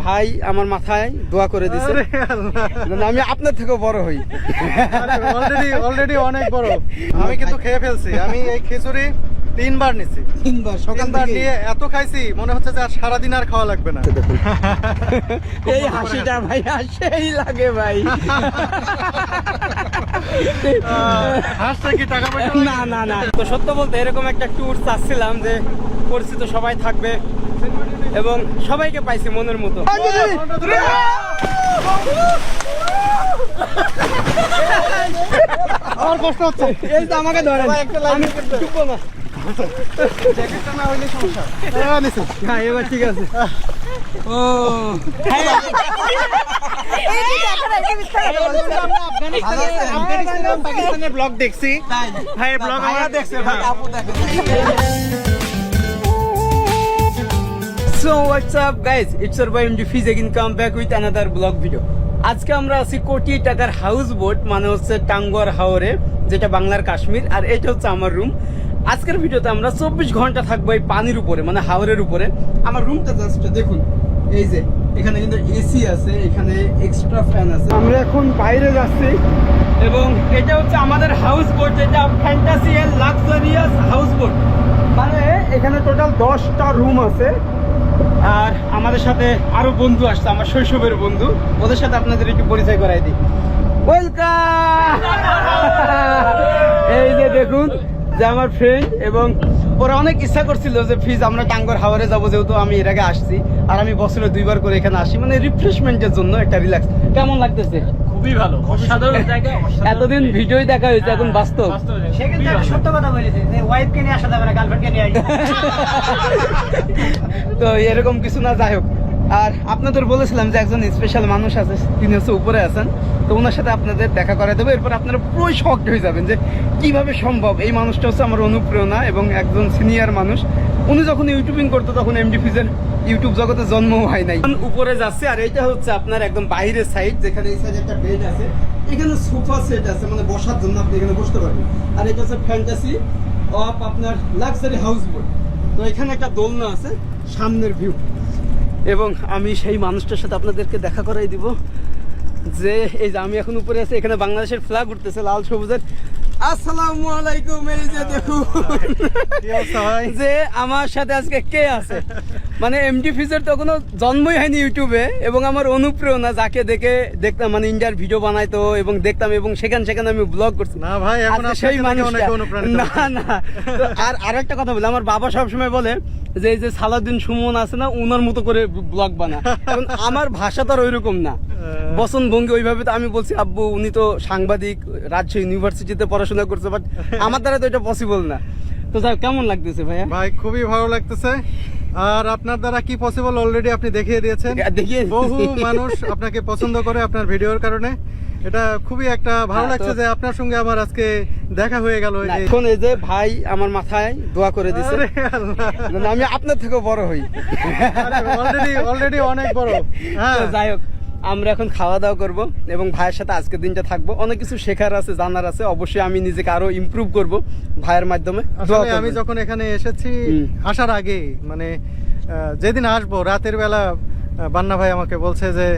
ভাই আমার মাথায় দোয়া করে দিছে আমি আপনার থেকেও বড় হই। অলরেডি অনেক বড়। আমি কিন্তু খেয়ে ফেলছি। আমি এই খিচুড়ি 3 বার নিছি। 3 বার সকাল থেকে নিয়ে এত খাইছি মনে হচ্ছে যে আর সারাদিন আর খাওয়া লাগবে না। এই হাসিটা ভাই সেই লাগে ভাই। হাসছে কি টাকা পয়সা? না না না, তো সত্য বলতে এরকম একটা ট্যুর চাচ্ছিলাম যে পরিচিত সবাই থাকবে এবং সবাইকে পাইছি মনের মতো। আমার কষ্ট হচ্ছে। এই তো আমাকে ধরেন, আমি ডুববো না। জ্যাকেটটা না হইলে সমস্যা। হ্যাঁ এবার ঠিক আছে। ও আফগানিস্তানের ব্লগ দেখছি ভাই, ব্লগ আমরা দেখছি ভাই। So what's up guys, it's your boy MD Fiz again, come back with another vlog video. আজকে আমরা আছি কোটি টাকার হাউস বোট, মানে হচ্ছে টাঙ্গুয়ার হাওরে, যেটা বাংলার কাশ্মীর, আর এটা হচ্ছে আমার রুম। আজকের ভিডিওতে আমরা 24 ঘন্টা থাকবো এই পানির উপরে, মানে হাওরের উপরে। আমার রুমটা জাস্ট দেখুন, এই যে এখানে কিন্তু এসি আছে, এখানে এক্সট্রা ফ্যান আছে। আমরা এখন বাইরে যাচ্ছি এবং এটা হচ্ছে আমাদের হাউস বোট, যেটা ফ্যান্টাসি এর লাক্সারিয়াস হাউস বোট। মানে এখানে টোটাল 10টা রুম আছে। আর আমাদের সাথে আরো বন্ধু আসছে, আমার শৈশবের বন্ধু, ওদের সাথে আপনাদের একটু পরিচয় করাই দিই। ওয়েলকাম। এই যে দেখুন যে আমার ফ্রেন্ড, এবং ওরা অনেক ইচ্ছা করছিল যে ফিজ আমরা টাঙ্গুয়ার হাওরে যাবো, যেহেতু আমি এর আগে আসছি আর আমি বছরে 2 বার করে এখানে আসি, মানে রিফ্রেশমেন্টের জন্য, একটা রিল্যাক্স। কেমন লাগতেছে? খুবই ভালো, অসাধারণ জায়গা। এতদিন ভিডিওই দেখা হয়েছে, এখন বাস্তব। সে কিন্তু সত্য কথা বলেছে যে ওয়াইফকে নিয়ে আসা যাবে না, গার্লফ্রেন্ডকে নিয়ে আসবে। তো এরকম কিছু না, যাই হোক। আর আপনাদের বলেছিলাম যে একজন স্পেশাল মানুষ আছে, তিনি হচ্ছে উপরে আছেন, তো ওনার সাথে আপনাদের দেখা করে দেবো। এরপর আপনারা পুরোই শকড হয়ে যাবেন যে কিভাবে সম্ভব। এই মানুষটা হচ্ছে আমার অনুপ্রেরণা এবং একজন সিনিয়র মানুষ। উনি যখন ইউটিউবিং করতো তখন এমডি ফিজের ইউটিউব জগতে জন্মও হয় নাই। উপরে যাচ্ছে, আর এটা হচ্ছে আপনার একদম বাইরের সাইড, যেখানে এই সাইডে একটা বেড আছে, এখানে সোফা সেট আছে, মানে বসার জন্য আপনি এখানে বসতে পারবেন। আর এটা হচ্ছে ফ্যান্টাসি অফ আপনার লাক্সারি হাউস বোট। তো এখানে একটা দোলনা আছে, সামনের ভিউ। এবং আমি সেই মানুষটার সাথে আপনাদেরকে দেখা করাই দিব, যে এই যে আমি এখন উপরে আছি, এখানে বাংলাদেশের ফ্ল্যাগ উঠতেছে লাল সবুজের। আসসালামু আলাইকুম। এই যে দেখুন যে আমার সাথে আজকে কে আছে, মানে এমডি ফিজের তো কোনো জন্মই হয়নি ইউটিউবে, এবং আমার অনুপ্রেরণা, যাকে দেখে দেখতাম, মানে ইন্ডিয়ার ভিডিও বানাইতো এবং দেখতাম, এবং সেখানে আমি ব্লগ করছি। না ভাই, এখন সেই মানুষটা না না। আর আরেকটা কথা বলি, আমার বাবা সবসময় বলে যে এই যে সালাউদ্দিন সুমন আছে না, উনার মতো করে ব্লগ বানা। কারণ আমার ভাষা তো আর ওইরকম না, বচন ভঙ্গি ওইভাবে। তো আমি বলছি আব্বু, উনি তো সাংবাদিক, রাজশাহী ইউনিভার্সিটিতে পড়াশোনা করছে, বাট আমার দ্বারা তো এটা পসিবল না। তো যাই, কেমন লাগতেছে ভাইয়া? ভাই খুবই ভালো লাগতেছে। আর আপনার দ্বারা কি পসিবল অলরেডি আপনি দেখিয়ে দিয়েছেন। বহু মানুষ আপনাকে পছন্দ করে আপনার ভিডিওর কারণে। এটা খুবই একটা ভালো লাগছে যে আপনার সঙ্গে আমার আজকে দেখা হয়ে গেল। এখন এই যে ভাই আমার মাথায় দোয়া করে দিছে আমি আপনার থেকেও বড় হই। অলরেডি অনেক বড়। হ্যাঁ, যাই হোক, আমরা এখন খাওয়া দাওয়া করব এবং ভাইয়ের সাথে আজকের দিনটা থাকবো। অনেক কিছু শেখার আছে, জানার আছে, অবশ্যই আমি নিজেকে আরো ইমপ্রুভ করব ভাইয়ের মাধ্যমে। আমি যখন এখানে এসেছি, আসার আগে, মানে যেদিন আসবো রাতের বেলা, বান্না ভাই আমাকে বলছে যে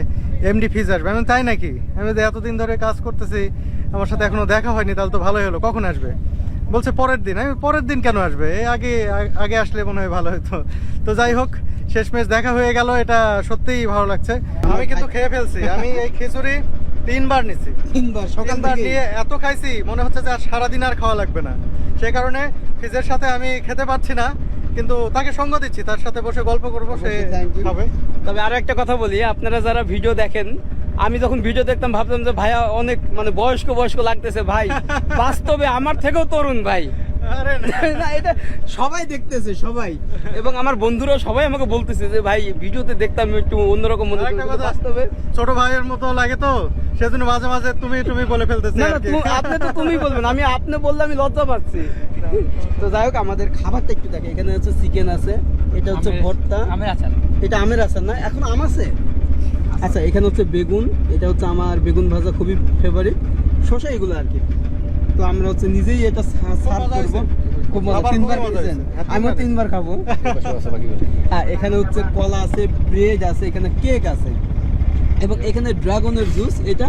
এমডি ফিজ আসবে। আমি তাই নাকি? আমি এতদিন ধরে কাজ করতেছি, আমার সাথে এখনো দেখা হয়নি, তাহলে তো ভালোই হলো। কখন আসবে? বলছে পরের দিন। আমি পরের দিন কেন আসবে, আগে আসলে মনে হয় ভালো হতো। তো যাই হোক, শেষমেশ দেখা হয়ে গেল, এটা সত্যিই ভালো লাগছে। আমি কিন্তু খেয়ে ফেলছি। আমি এই খিচুড়ি 3 বার নিছি। 3 বার সকাল থেকে নিয়ে এত খাইছি মনে হচ্ছে যে আর সারাদিন আর খাওয়া লাগবে না। সে কারণে ফিজের সাথে আমি খেতে পারছি না, কিন্তু তাকে সঙ্গ দিচ্ছি, তার সাথে বসে গল্প করবো, সে খাবে। তবে আরো একটা কথা বলি, আপনারা যারা ভিডিও দেখেন, আমি যখন ভিডিও দেখতাম ভাবতাম যে ভাইয়া অনেক মানে বয়স্ক লাগতেছে, ভাই বাস্তবে আমার থেকেও তরুণ ভাই। না, এটা সবাই দেখতেছে, সবাই, এবং আমার বন্ধুরাও সবাই আমাকে বলতেছে যে ভাই ভিডিওতে দেখতাম একটু অন্যরকম মনে হতো, বাস্তবে ছোট ভাইয়ের মতো লাগে, তো সেজন্য মাঝে মাঝে তুমি বলে ফেলতেছি। না, আপনি তো তুমি বলবেন, আমি আপনি বললে আমি লজ্জা পাচ্ছি। তো যাই হোক, আমাদের খাবারটা একটু দেখে। এখানে হচ্ছে চিকেন আছে, এটা হচ্ছে ভর্তা, এটা আমের আচার না, এখন আম আছে। আচ্ছা, এখানে হচ্ছে বেগুন, এটা হচ্ছে আমার বেগুন ভাজা খুবই ফেভারিট, শসা, এগুলো আর কি। তো আমরা হচ্ছে নিজেই এটা সার্ভ করবো। খুব মজা, খাবার 3 বার খুবই মজা খেয়েছেন? হয়েছে। হ্যাঁ, 3 আমিও বার। 3 বার খাবো। হ্যাঁ, এখানে হচ্ছে কলা আছে, ব্রেড আছে, এখানে কেক আছে এবং এখানে ড্রাগনের জুস, এটা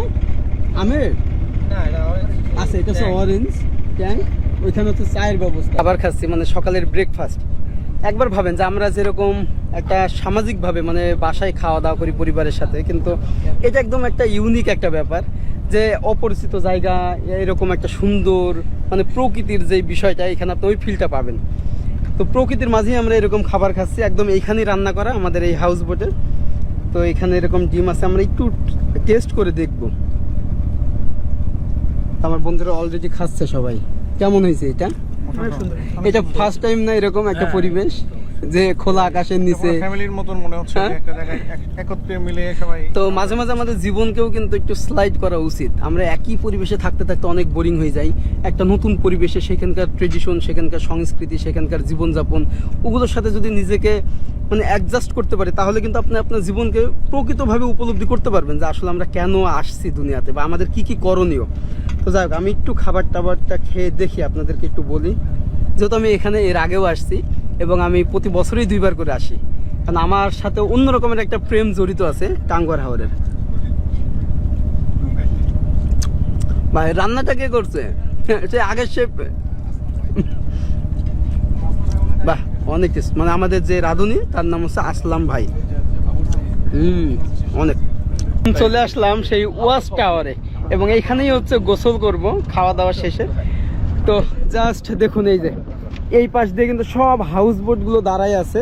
আমের আছে, এটা হচ্ছে অরেঞ্জ ট্যাং, ওইখানে হচ্ছে চায়ের ব্যবস্থা। খাবার খাচ্ছি মানে সকালের ব্রেকফাস্ট। একবার ভাবেন যে আমরা যেরকম একটা সামাজিকভাবে মানে বাসায় খাওয়া দাওয়া করি পরিবারের সাথে, কিন্তু এটা একদম একটা ইউনিক একটা ব্যাপার যে অপরিচিত জায়গা, এরকম একটা সুন্দর মানে প্রকৃতির যে বিষয়টা, এখানে আপনি ওই ফিলটা পাবেন। তো প্রকৃতির মাঝেই আমরা এরকম খাবার খাচ্ছি, একদম এইখানেই রান্না করা আমাদের এই হাউস বোটে। তো এখানে এরকম ডিম আছে, আমরা একটু টেস্ট করে দেখব। আমার বন্ধুরা অলরেডি খাচ্ছে সবাই। কেমন হয়েছে এটা? এটা ফার্স্ট টাইম না এরকম একটা পরিবেশ যে খোলা আকাশের নিচে ফ্যামিলির মতন মনে হচ্ছে হ্যাঁ? যে একটা জায়গায় একত্রে মিলে সবাই। তো মাঝে মাঝে আমাদের জীবনকেও কিন্তু একটু স্লাইড করা উচিত। আমরা একই পরিবেশে থাকতে থাকতে অনেক বোরিং হয়ে যাই। একটা নতুন পরিবেশে সেখানকার ট্রেডিশন, সেখানকার সংস্কৃতি, সেখানকার জীবনযাপন, ওগুলোর সাথে যদি নিজেকে মানে অ্যাডজাস্ট করতে পারি, তাহলে কিন্তু আপনি আপনার জীবনকে প্রকৃতভাবে উপলব্ধি করতে পারবেন যে আসলে আমরা কেন আসছি দুনিয়াতে বা আমাদের কি কি করণীয়। তো যাই হোক, আমি একটু খাবার টাবারটা খেয়ে দেখি, আপনাদেরকে একটু বলি। যেহেতু আমি এখানে এর আগেও আসছি এবং আমি প্রতি বছরই 2 বার করে আসি, কারণ আমার সাথে অন্য রকমের একটা প্রেম জড়িত আছে টাঙ্গুয়ার হাওরের। ভাই রান্নাটা কে করছে? সে আগের শেফ। বাহ, অনেক টেস্ট। মানে আমাদের যে রাঁধুনি তার নাম হচ্ছে আসলাম ভাই। অনেক। চলে আসলাম সেই ওয়াচ টাওয়ারে এবং এইখানেই হচ্ছে গোসল করব খাওয়া দাওয়া শেষে। তো জাস্ট দেখুন, এই যে এই পাশ দিয়ে কিন্তু সব হাউস বোটগুলো দাঁড়ায় আছে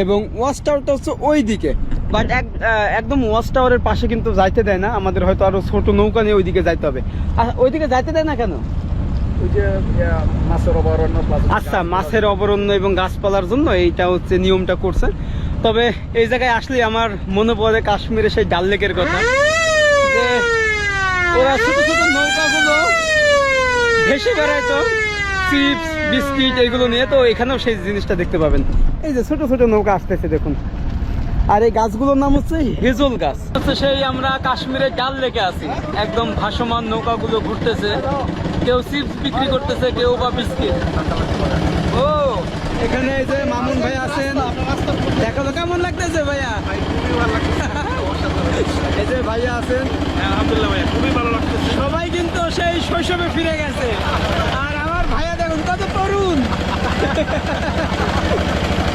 এবং ওয়াচ টাওয়ারটা হচ্ছে ওই দিকে, বাট একদম ওয়াচ টাওয়ারের পাশে কিন্তু যাইতে দেয় না আমাদের, হয়তো আরো ছোট নৌকা নিয়ে ওইদিকে যাইতে হবে। আর ওইদিকে যাইতে দেয় না কেন? আচ্ছা, মাছের অভয়ারণ্য এবং গাছপালার জন্য এইটা হচ্ছে নিয়মটা করছে। তবে এই জায়গায় আসলে আমার মনে পড়ে কাশ্মীরের সেই ডাল লেকের কথা, যে ওরা ছোট ছোট নৌকাগুলো ভেসে বেড়াইতো চিপস বিস্কিট এইগুলো নিয়ে। তো এখানেও সেই জিনিসটা দেখতে পাবেন, এই যে ছোট ছোট নৌকা আসতেছে দেখুন। আর এই গাছগুলোর নাম হচ্ছে হেজল গাছ। হচ্ছে সেই আমরা কাশ্মীরের ডাল লেকে আছি, একদম ভাসমান নৌকাগুলো ঘুরতেছে, কেউ চিপস বিক্রি করতেছে, কেউ বা বিস্কিট। ও এখানে এই যে মামুন ভাই আছেন, দেখালো কেমন লাগতেছে ভাইয়া? এই যে ভাইয়া আছেন, আলহামদুলিল্লাহ ভাইয়া, খুবই ভালো লাগতেছে। সবাই কিন্তু সেই শৈশবে ফিরে গেছে। আর আমার ভাইয়া দেখুন কত তরুণ।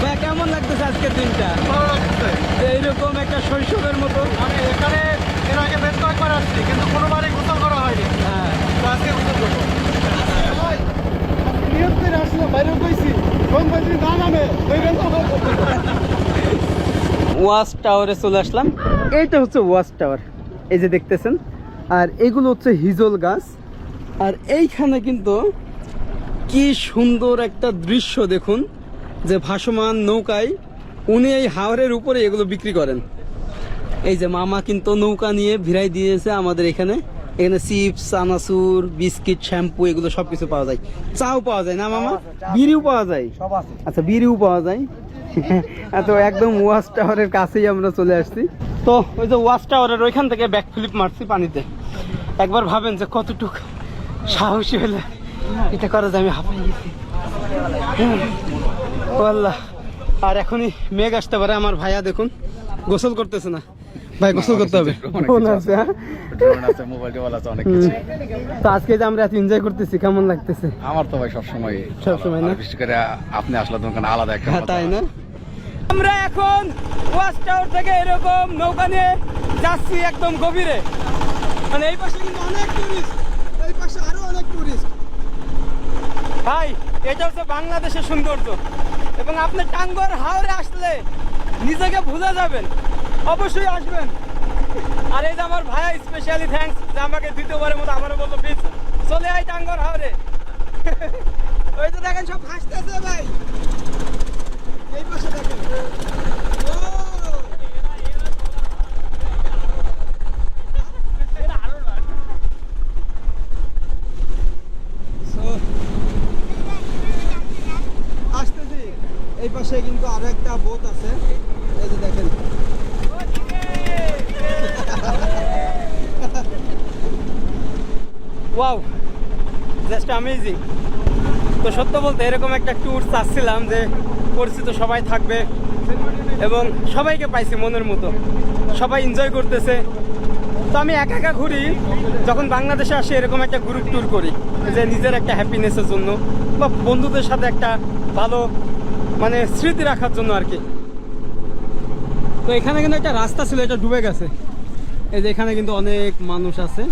ভাইয়া কেমন লাগতেছে আজকের দিনটা? ভালো লাগতেছে। যে এইরকম একটা শৈশবের মতো। আমি এখানে এর আগে বেশ কয়েকবার আসছি, কিন্তু কোনোবারই গোসল করা হয়নি। হ্যাঁ, তো আজকে গোসল করবো। নিয়ত করে আসলো, বাইরে কইছি কোন বাইরে না নামে ওয়াচ টাওয়ারে চলে আসলাম। এইটা হচ্ছে ওয়াচ টাওয়ার, এই যে দেখতেছেন। আর এগুলো হচ্ছে হিজল গাছ। আর এইখানে কিন্তু কি সুন্দর একটা দৃশ্য দেখুন, যে ভাসমান নৌকায় উনি এই হাওরের উপরে এগুলো বিক্রি করেন। এই যে মামা কিন্তু নৌকা নিয়ে ভিড়াই দিয়েছে আমাদের এখানে। এখানে চিপস, চানাচুর, বিস্কিট, শ্যাম্পু এগুলো সবকিছু পাওয়া যায়। চাও পাওয়া যায় না মামা? বিড়িও পাওয়া যায়? সব আছে। আচ্ছা, বিড়িও পাওয়া যায়। তো একদম ওয়াচ টাওয়ারের কাছেই আমরা চলে আসছি। তো ওই যে ওয়াচ টাওয়ারের ওইখান থেকে ব্যাক ফ্লিপ মারছি পানিতে। একবার ভাবেন যে কতটুকু সাহসী হলে এটা করা যায়। আমি হাঁপাই গেছি। ও আল্লাহ। আর এখনই মেঘ আসতে পারে। আমার ভাইয়া দেখুন গোসল করতেছে না। ভাই গোসল করতে হবে। তো আজকে যে আমরা এত এনজয় করতেছি, কেমন লাগতেছে? আমার তো ভাই সবসময় সবসময় না? বিশেষ করে আপনি আসলে তখন আলাদা একটা হ্যাঁ, মজা। তাই না? আমরা এখন ওয়াচ টাওয়ার থেকে এরকম নৌকা নিয়ে যাচ্ছি একদম গভীরে। মানে এই পাশে কিন্তু অনেক টুরিস্ট, এই পাশে আরো অনেক টুরিস্ট। ভাই এটা হচ্ছে বাংলাদেশের সৌন্দর্য এবং আপনি টাঙ্গুয়ার হাওরে আসলে নিজেকে ভুলে যাবেন। অবশ্যই আসবেন। আর এই যে আমার ভাইয়া স্পেশালি থ্যাঙ্কস যে আমাকে দ্বিতীয়বারের মতো আবারও বললো প্লিজ চলে আয় টাঙ্গুয়ার হাওরে। ওই তো দেখেন সব হাসতেছে ভাই, এই পাশে দেখেন। আসতেছি, এই পাশে কিন্তু আরো একটা বোট আছে, এই যে দেখেন। Wow, just amazing. তো সত্য বলতে এরকম একটা ট্যুর চাচ্ছিলাম যে পরিচিত সবাই থাকবে এবং সবাইকে পাইছি মনের মতো, সবাই এনজয় করতেছে। তো আমি একা একা ঘুরি, যখন বাংলাদেশে আসি এরকম একটা গ্রুপ ট্যুর করি যে নিজের একটা হ্যাপিনেসের জন্য বা বন্ধুদের সাথে একটা ভালো মানে স্মৃতি রাখার জন্য আর কি। তো এখানে কিন্তু একটা রাস্তা ছিল, এটা ডুবে গেছে। এই যে এখানে কিন্তু অনেক মানুষ আছে,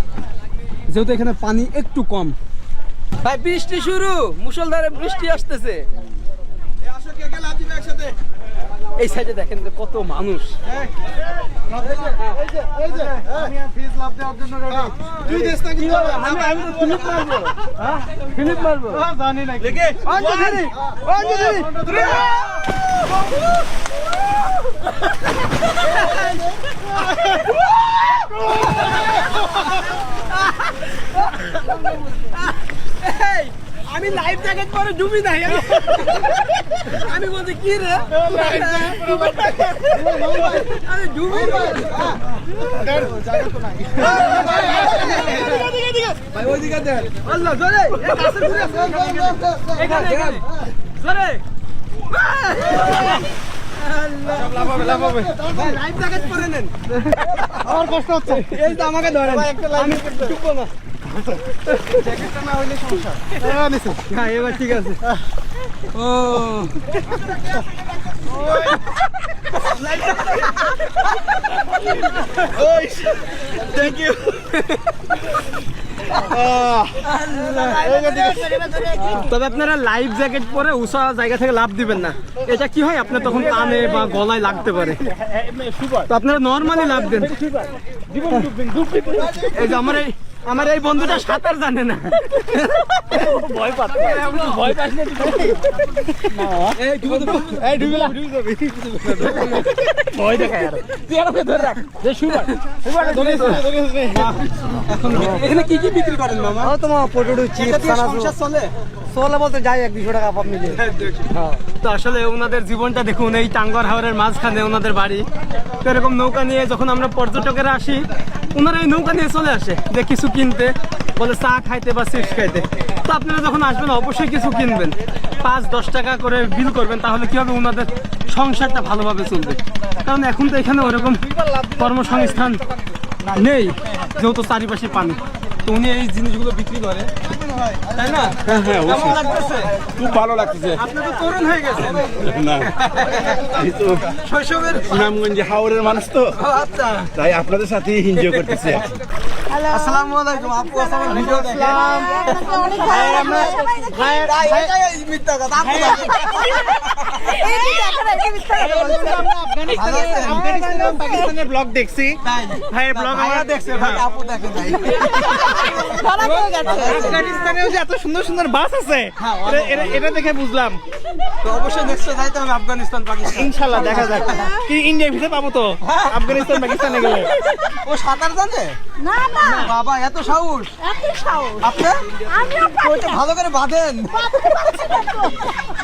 যেহেতু এখানে পানি একটু কম। ভাই বৃষ্টি শুরু, মুষলধারে বৃষ্টি আসতেছে। এই সাইডে দেখেন যে কত মানুষ। আমি লাইফ জ্যাকেট পরে ডুবি নাই, আমি বলছি কি রে আমি ডুবি ভাই ওইদিকে দেন আল্লাহ জোরে এখানে জোরে লাইফ জ্যাকেট পরে নেন, আমার কষ্ট হচ্ছে। এই তো আমাকে ধরেন, আমি ডুববো না। জ্যাকেটটা না হইলে সমস্যা। হ্যাঁ এবার ঠিক আছে। ও থ্যাংক ইউ। তবে আপনারা লাইফ জ্যাকেট পরে উঁচা জায়গা থেকে লাফ দিবেন না, এটা কি হয় আপনার তখন কানে বা গলায় লাগতে পারে। তো আপনারা নর্মালি লাফ দেন। এই যে আমার এই বন্ধুটা সাঁতার জানে না, ভয় পাচ্ছে। ভয় দেখায় এখানে কি কি বিক্রি করেন মামা? তোমার পটেটো চিপস চলে চলে বলতে যাই 1-200 টাকা পাপ মিলে। তো আসলে ওনাদের জীবনটা দেখুন, এই টাঙ্গর হাওরের মাঝখানে ওনাদের বাড়ি। তো এরকম নৌকা নিয়ে যখন আমরা পর্যটকেরা আসি, ওনারা এই নৌকা নিয়ে চলে আসে যে কিছু কিনতে, বলে চা খাইতে বা চিপস খাইতে। তো আপনারা যখন আসবেন অবশ্যই কিছু কিনবেন, 5-10 টাকা করে বিল করবেন, তাহলে কি হবে ওনাদের সংসারটা ভালোভাবে চলবে। কারণ এখন তো এখানে ওরকম কর্মসংস্থান নেই, যেহেতু চারিপাশে পানি। তো উনি এই জিনিসগুলো বিক্রি করে, তাই না? কেমন লাগতেছে? খুব ভালো লাগতেছে। আপনি তো তরুণ হয়ে গেছেন। না, এই তো শৈশবের সুনামগঞ্জ হাওরের মানুষ তো, আচ্ছা। তাই আপনাদের সাথে এনজয় করতেছি। আসসালামু আলাইকুম আপু, আসসালামু ভিডিও দেখলাম। পাকিস্তানের ব্লগ দেখছি, ভাইয়ের ব্লগ আমরা দেখছি। আপু দেখে নাই। আফগানিস্তানেও যে এত সুন্দর সুন্দর বাস আছে, এটা দেখে বুঝলাম। তো অবশ্যই নেক্সট যাইতে হবে আফগানিস্তান পাকিস্তান। ইনশাল্লাহ দেখা যাক কি ইন্ডিয়া ভিসা পাবো তো আফগানিস্তান পাকিস্তানে গেলে। ও সাঁতার জানে? না না বাবা এত সাহস এত সাহস আপনি? আমিও তো এটা ভালো করে বাঁধেন।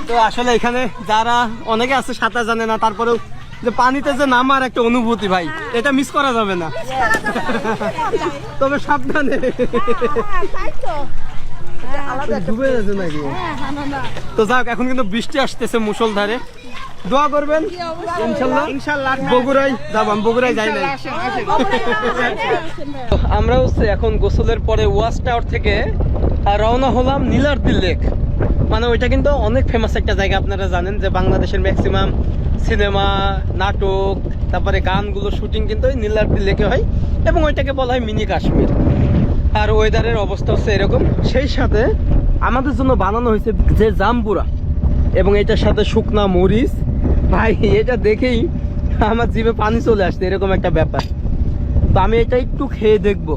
তো আসলে এখানে যারা অনেকে আছে সাঁতার জানে না, তারপরেও যে পানিতে যে নামার একটা অনুভূতি ভাই, এটা মিস করা যাবে না। তবে সাবধানে, তাই তো ডুবে যাচ্ছে নাকি। না তো যাক, এখন কিন্তু বৃষ্টি আসতেছে মুষলধারে, দোয়া করবেন ইনশাল্লাহ। ইনশাল্লাহ বগুড়ায় যাব, আমি বগুড়ায় যাই নাই। আমরা হচ্ছে এখন গোসলের পরে ওয়াচ টাওয়ার থেকে রওনা হলাম নীলাদ্রি লেক। মানে ওইটা কিন্তু অনেক ফেমাস একটা জায়গা, আপনারা জানেন যে বাংলাদেশের ম্যাক্সিমাম সিনেমা, নাটক, তারপরে গানগুলো শুটিং কিন্তু ওই নীলাদ্রি লেকে হয়, এবং ওইটাকে বলা হয় মিনি কাশ্মীর। আর ওয়েদারের অবস্থা হচ্ছে এরকম। সেই সাথে আমাদের জন্য বানানো হয়েছে যে জাম্বুরা, এবং এটার সাথে শুকনা মরিচ। ভাই এটা দেখেই আমার জিভে পানি চলে আসছে, এরকম একটা ব্যাপার। তো আমি এটা একটু খেয়ে দেখবো।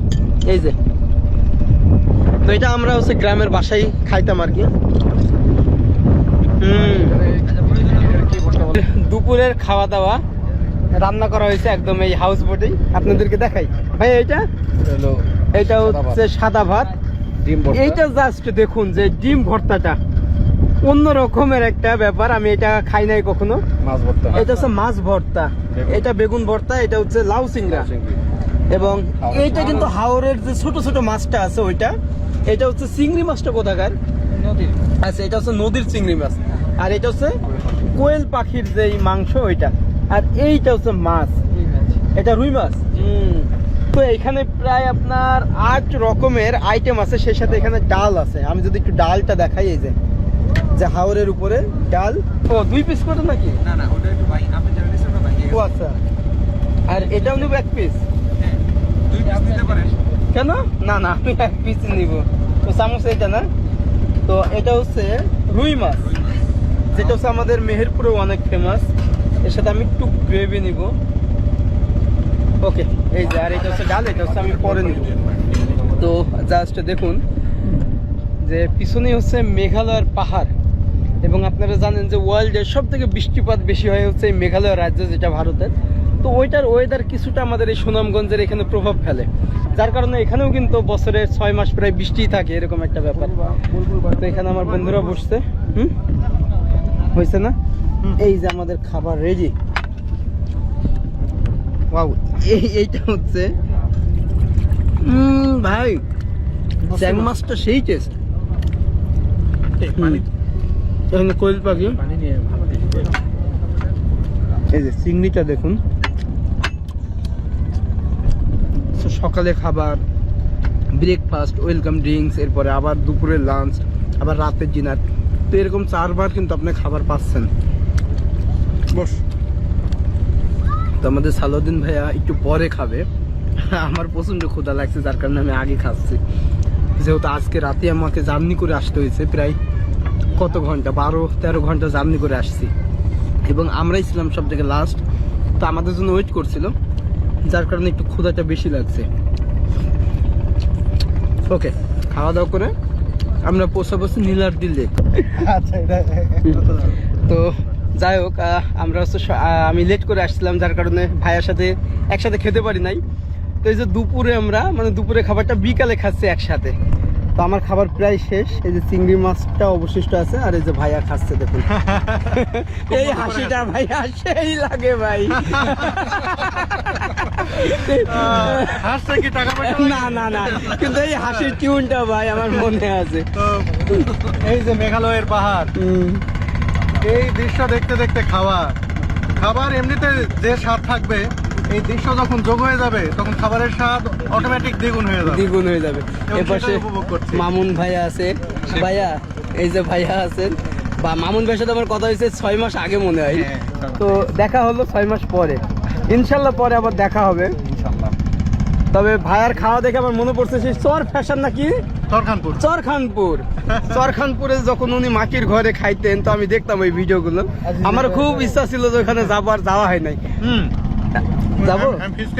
এই যে, তো এটা আমরা হচ্ছে গ্রামের বাসায় খাইতাম আর কি। দুপুরের খাওয়া দাওয়া রান্না করা হয়েছে একদম এই হাউস বোটেই, আপনাদেরকে দেখাই। ভাই এটা হচ্ছে সাদা ভাত। এইটা জাস্ট দেখুন যে ডিম ভর্তাটা অন্য রকমের একটা ব্যাপার, আমি এটা খাই নাই কখনো। মাছ ভর্তা, এটা হচ্ছে মাছ ভর্তা, এটা বেগুন ভর্তা, এটা হচ্ছে লাউ সিংড়া, এবং এইটা কিন্তু হাওরের যে ছোট ছোট মাছটা আছে ওইটা, এটা হচ্ছে চিংড়ি মাছটা কোথাকার আচ্ছা, এটা হচ্ছে নদীর চিংড়ি মাছ, আর এটা হচ্ছে কোয়েল পাখির যে মাংস ওইটা, আর এইটা হচ্ছে মাছ, এটা রুই মাছ। তো এখানে প্রায় আপনার 8 রকমের আইটেম আছে, সেই সাথে এখানে ডাল আছে। আমি যদি একটু ডালটা দেখাই, এই যে হাওরের উপরে ডাল। ও 2 পিস করে নাকি? না ওটা একটু ভাই আপনি জানেন না ভাই ও আচ্ছা, আর এটাও নেবো 1 পিস? 2 পিস নিতে পারেন। কেন? না আমি 1 পিস নিব। তো চামচ এটা না, তো এটা হচ্ছে রুই মাছ, যেটা হচ্ছে আমাদের মেহেরপুরেও অনেক ফেমাস। এর সাথে আমি একটু গ্রেভি নিব। ওকে, এই যে, আর এটা হচ্ছে ডাল, এটা হচ্ছে আমি পরে নিব। তো জাস্ট দেখুন যে পিছনে হচ্ছে মেঘালয়ের পাহাড়, এবং আপনারা জানেন যে ওয়ার্ল্ডের সব থেকে বৃষ্টিপাত বেশি হয় হচ্ছে এই মেঘালয় রাজ্য, যেটা ভারতের। তো ওইটার ওয়েদার কিছুটা আমাদের এই সুনামগঞ্জের এখানে প্রভাব ফেলে, যার কারণে এখানেও কিন্তু বছরের 6 মাস প্রায় বৃষ্টিই থাকে, এরকম একটা ব্যাপার। তো এখানে আমার বন্ধুরা বসছে, হয়েছে না? এই যে আমাদের খাবার রেডি। ওয়াও, এইটা হচ্ছে ভাই চ্যাং মাছটা সেই টেস্ট। এখানে কোয়েল পাখি, এই যে চিংড়িটা দেখুন। সকালে খাবার, ব্রেকফাস্ট, ওয়েলকাম ড্রিঙ্কস, এরপরে আবার দুপুরের লাঞ্চ, আবার রাতের ডিনার। তো এরকম 4 বার কিন্তু আপনি খাবার পাচ্ছেন। বস। তো আমাদের সালাউদ্দিন ভাইয়া একটু পরে খাবে, আমার প্রচন্ড ক্ষুধা লাগছে, যার কারণে আমি আগে খাচ্ছি। যেহেতু আজকে রাতে আমাকে জার্নি করে আসতে হয়েছে, প্রায় কত ঘন্টা, 12-13 ঘন্টা জার্নি করে আসছি, এবং আমরাই ছিলাম সব থেকে লাস্ট। তো আমাদের জন্য ওয়েট করছিল, যার কারণে একটু ক্ষুধাটা বেশি লাগছে। ওকে, খাওয়া দাওয়া করে আমরা পৌঁছাবো নীলাদ্রি লেক। আচ্ছা, এটা তো যাই হোক, আমরা হচ্ছে আমি লেট করে আসছিলাম, যার কারণে ভাইয়ার সাথে একসাথে খেতে পারি নাই। তো এই যে দুপুরে আমরা, মানে দুপুরে খাবারটা বিকালে খাচ্ছি একসাথে। তো আমার খাবার প্রায় শেষ, এই যে চিংড়ি মাছটা অবশিষ্ট আছে, আর এই যে ভাইয়া খাচ্ছে দেখুন। এই হাসিটা ভাইয়া সেই লাগে ভাই। হাসছে কি টাকা পয়সা? না, কিন্তু এই হাসির টিউনটা ভাই আমার মনে আছে। তো এই যে মেঘালয়ের পাহাড়, এই দৃশ্য দেখতে দেখতে খাবার এমনিতে যে স্বাদ থাকবে, এই দৃশ্য যখন যোগ হয়ে যাবে তখন খাবারের স্বাদ অটোমেটিক দ্বিগুণ হয়ে যাবে। দ্বিগুণ হয়ে যাবে। এবং এপাশে সেটাই উপভোগ করছি। মামুন ভাইয়া আছে, ভাইয়া এই যে ভাইয়া আছেন, বা মামুন ভাইয়ের সাথে আমার কথা হয়েছে 6 মাস আগে মনে হয়। তো দেখা হলো 6 মাস পরে, ইনশাল্লাহ পরে আবার দেখা হবে। তবে ভাইয়ার খাওয়া দেখে আমার মনে পড়ছে সেই চর ফ্যাশন নাকি চরখানপুরে যখন উনি মাটির ঘরে খাইতেন, তো আমি দেখতাম ওই ভিডিওগুলো। আমার খুব ইচ্ছা ছিল যে ওখানে যাবো, আর যাওয়া হয় নাই। যাবো,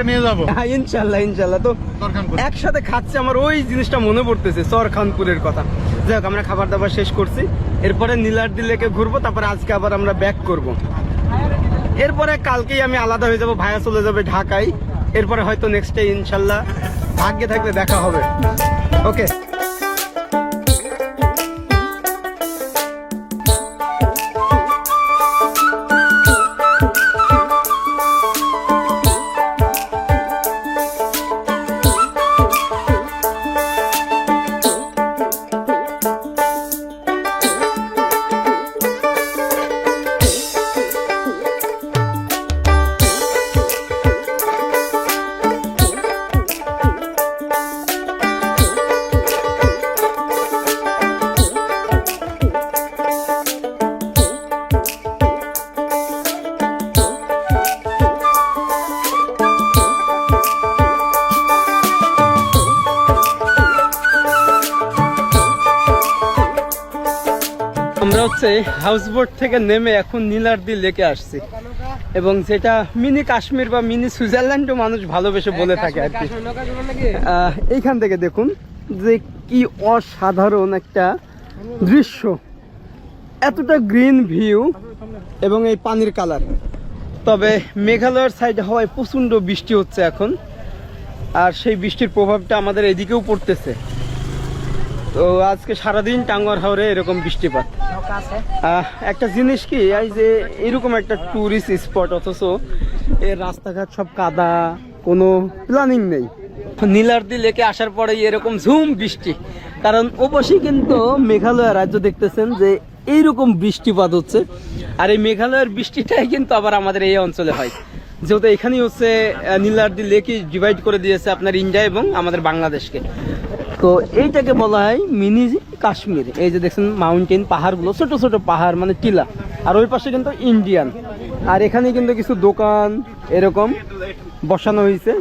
নিয়ে যাবো হ্যাঁ ইনশাল্লাহ। তো একসাথে খাচ্ছে, আমার ওই জিনিসটা মনে পড়তেছে চরখানপুরের কথা। যাই হোক, আমরা খাবার দাবার শেষ করছি, এরপরে নীলাদ্রি লেকে ঘুরবো, তারপরে আজকে আবার আমরা ব্যাক করব। এরপরে কালকেই আমি আলাদা হয়ে যাব, ভাইয়া চলে যাবে ঢাকায়। এরপরে হয়তো নেক্সট ডে ইনশাল্লাহ ভাগ্যে থাকলে দেখা হবে। ওকে, আমরা হচ্ছে হাউসবোট থেকে নেমে এখন নীলাদ্রি লেকে আসছি, এবং যেটা মিনি কাশ্মীর বা মিনি সুইজারল্যান্ডও মানুষ ভালোবেসে বলে থাকে আর কি। এইখান থেকে দেখুন যে কি অসাধারণ একটা দৃশ্য, এতটা গ্রিন ভিউ এবং এই পানির কালার। তবে মেঘালয়ের সাইডে হওয়ায় প্রচণ্ড বৃষ্টি হচ্ছে এখন, আর সেই বৃষ্টির প্রভাবটা আমাদের এদিকেও পড়তেছে। তো আজকে সারাদিন টাঙ্গুয়ার হাওরে এরকম বৃষ্টিপাত। একটা জিনিস কি, এই যে এরকম একটা টুরিস্ট স্পট, অথচ এর রাস্তাঘাট সব কাদা, কোনো প্ল্যানিং নেই। নীলাদ্রি লেকে আসার পরে এরকম ঝুম বৃষ্টি, কারণ ওপাশেই কিন্তু মেঘালয় রাজ্য দেখতেছেন যে এইরকম বৃষ্টিপাত হচ্ছে, আর এই মেঘালয়ের বৃষ্টিটাই কিন্তু আবার আমাদের এই অঞ্চলে হয়, যেহেতু এখানেই হচ্ছে নীলাদ্রি লেকই ডিভাইড করে দিয়েছে আপনার ইন্ডিয়া এবং আমাদের বাংলাদেশকে। তো এইটাকে বলা হয় মিনি কাশ্মীর। এই যে দেখছেন মাউন্টেন, পাহাড়গুলো ছোট ছোট পাহাড় মানে টিলা, আর ওই পাশে কিন্তু ইন্ডিয়ান, আর এখানে কিন্তু কিছু দোকান এরকম বসানো হয়েছে।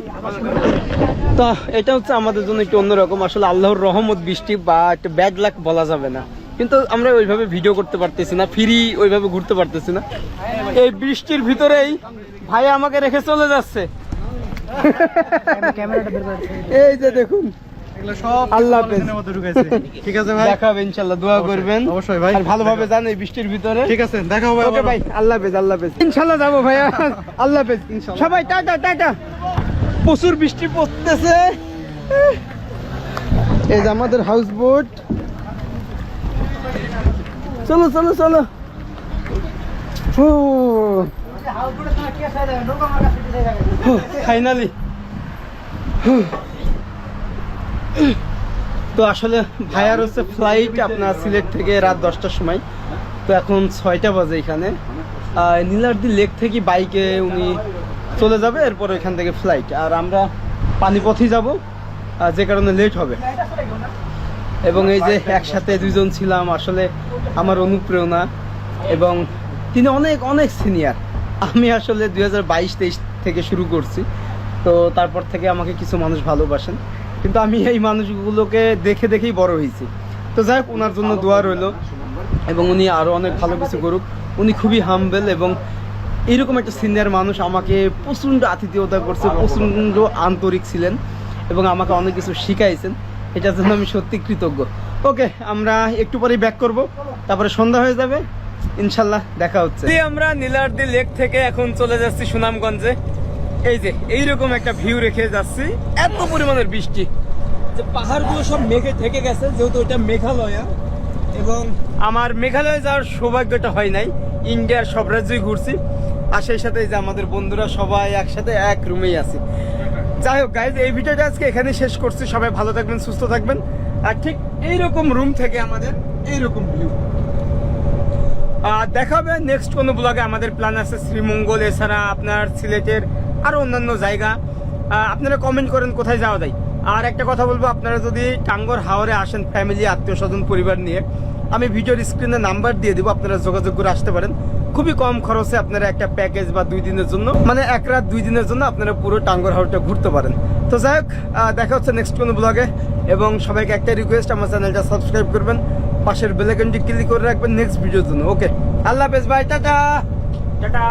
তো এটা হচ্ছে আমাদের জন্য একটু অন্যরকম, আসলে আল্লাহর রহমত বৃষ্টি বা একটা ব্যাড লাক বলা যাবে না, কিন্তু আমরা ওইভাবে ভিডিও করতে পারতেছি না, ফ্রি ওইভাবে ঘুরতে পারতেছি না। এই বৃষ্টির ভিতরেই ভাই আমাকে রেখে চলে যাচ্ছে। এই যে দেখুন, এগুলো সব আল্লাহ হাফেজ। কন্টেন্টের মধ্যে ঢুকাইছে। ঠিক আছে ভাই, দেখা হবে ইনশাআল্লাহ, দোয়া করবেন অবশ্যই ভাই। আর ভালোভাবে যান এই বৃষ্টির ভিতরে। ঠিক আছে, দেখা হবে ওকে আবার। ভাই, আল্লাহ হাফেজ, আল্লাহ হাফেজ। ইনশাআল্লাহ যাবো ভাই, আল্লাহ হাফেজ। সবাই টাটা টাটা। প্রচুর বৃষ্টি পড়তেছে। এই যে আমাদের হাউস বোট, চলো চলো চলো। ফাইনালি। তো আসলে ভাইয়ার হচ্ছে ফ্লাইট আপনার সিলেট থেকে রাত 10টার সময়, তো এখন 6টা বাজে এখানে। নীলাদ্রি লেক থেকে বাইকে উনি চলে যাবে, এরপর এখান থেকে ফ্লাইট, আর আমরা পানিপথেই যাব, যে কারণে লেট হবে। এবং এই যে একসাথে দুইজন ছিলাম, আসলে আমার অনুপ্রেরণা, এবং তিনি অনেক অনেক সিনিয়র। আমি আসলে 2022-23 থেকে শুরু করছি, তো তারপর থেকে আমাকে কিছু মানুষ ভালোবাসেন, কিন্তু আমি এই মানুষগুলোকে দেখে দেখেই বড় হয়েছি। তো যাই হোক, ওনার জন্য দোয়া রইল, এবং উনি আরও অনেক ভালো কিছু করুক। উনি খুবই হাম্বেল, এবং এইরকম একটা সিনিয়র মানুষ আমাকে প্রচণ্ড আতিথেয়তা করছে, প্রচণ্ড আন্তরিক ছিলেন, এবং আমাকে অনেক কিছু শিখাইছেন, এটার জন্য আমি সত্যি কৃতজ্ঞ। ওকে, আমরা একটু পরেই ব্যাক করব, তারপরে সন্ধ্যা হয়ে যাবে, ইনশাল্লাহ দেখা হচ্ছে। আমরা নীলাদ্রি লেক থেকে এখন চলে যাচ্ছি সুনামগঞ্জে। এই যে এইরকম একটা ভিউ রেখে যাচ্ছি, এত পরিমাণের বৃষ্টি যে পাহাড়গুলো সব মেঘে ঢেকে গেছে, যেহেতু এটা মেঘালয়, এবং আমার মেঘালয়ে যাওয়ার সৌভাগ্যটা হয় নাই, ইন্ডিয়ার সব রাজ্যই ঘুরছি, আর সেই সাথে যে আমাদের বন্ধুরা সবাই একসাথে এক রুমেই আছি। যাই হোক গাইজ, এই ভিডিওটা আজকে এখানে শেষ করছি। সবাই ভালো থাকবেন, সুস্থ থাকবেন, আর ঠিক এইরকম রুম থেকে আমাদের এইরকম ভিউ। দেখা হবে নেক্সট কোনো ব্লগে। আমাদের প্ল্যান আছে শ্রীমঙ্গল, এছাড়া আপনার সিলেটের আরও অন্যান্য জায়গা। আপনারা কমেন্ট করেন কোথায় যাওয়া যায়। আর একটা কথা বলবো, আপনারা যদি টাঙ্গর হাওরে আসেন ফ্যামিলি, আত্মীয় স্বজন, পরিবার নিয়ে, আমি ভিডিওর স্ক্রিনে নাম্বার দিয়ে দেবো, আপনারা যোগাযোগ করে আসতে পারেন। খুবই কম খরচে আপনারা একটা প্যাকেজ বা 2 দিনের জন্য, মানে 1 রাত 2 দিনের জন্য আপনারা পুরো টাঙ্গর হাওরটা ঘুরতে পারেন। তো যাই হোক, দেখা হচ্ছে নেক্সট কোনো ব্লগে, এবং সবাইকে একটা রিকোয়েস্ট, আমার চ্যানেলটা সাবস্ক্রাইব করবেন, পাশের বেল আইকনটি ক্লিক করে রাখবেন নেক্সট ভিডিওর জন্য। ওকে, আল্লাহ হাফেজ ভাই, টাটা টাটা।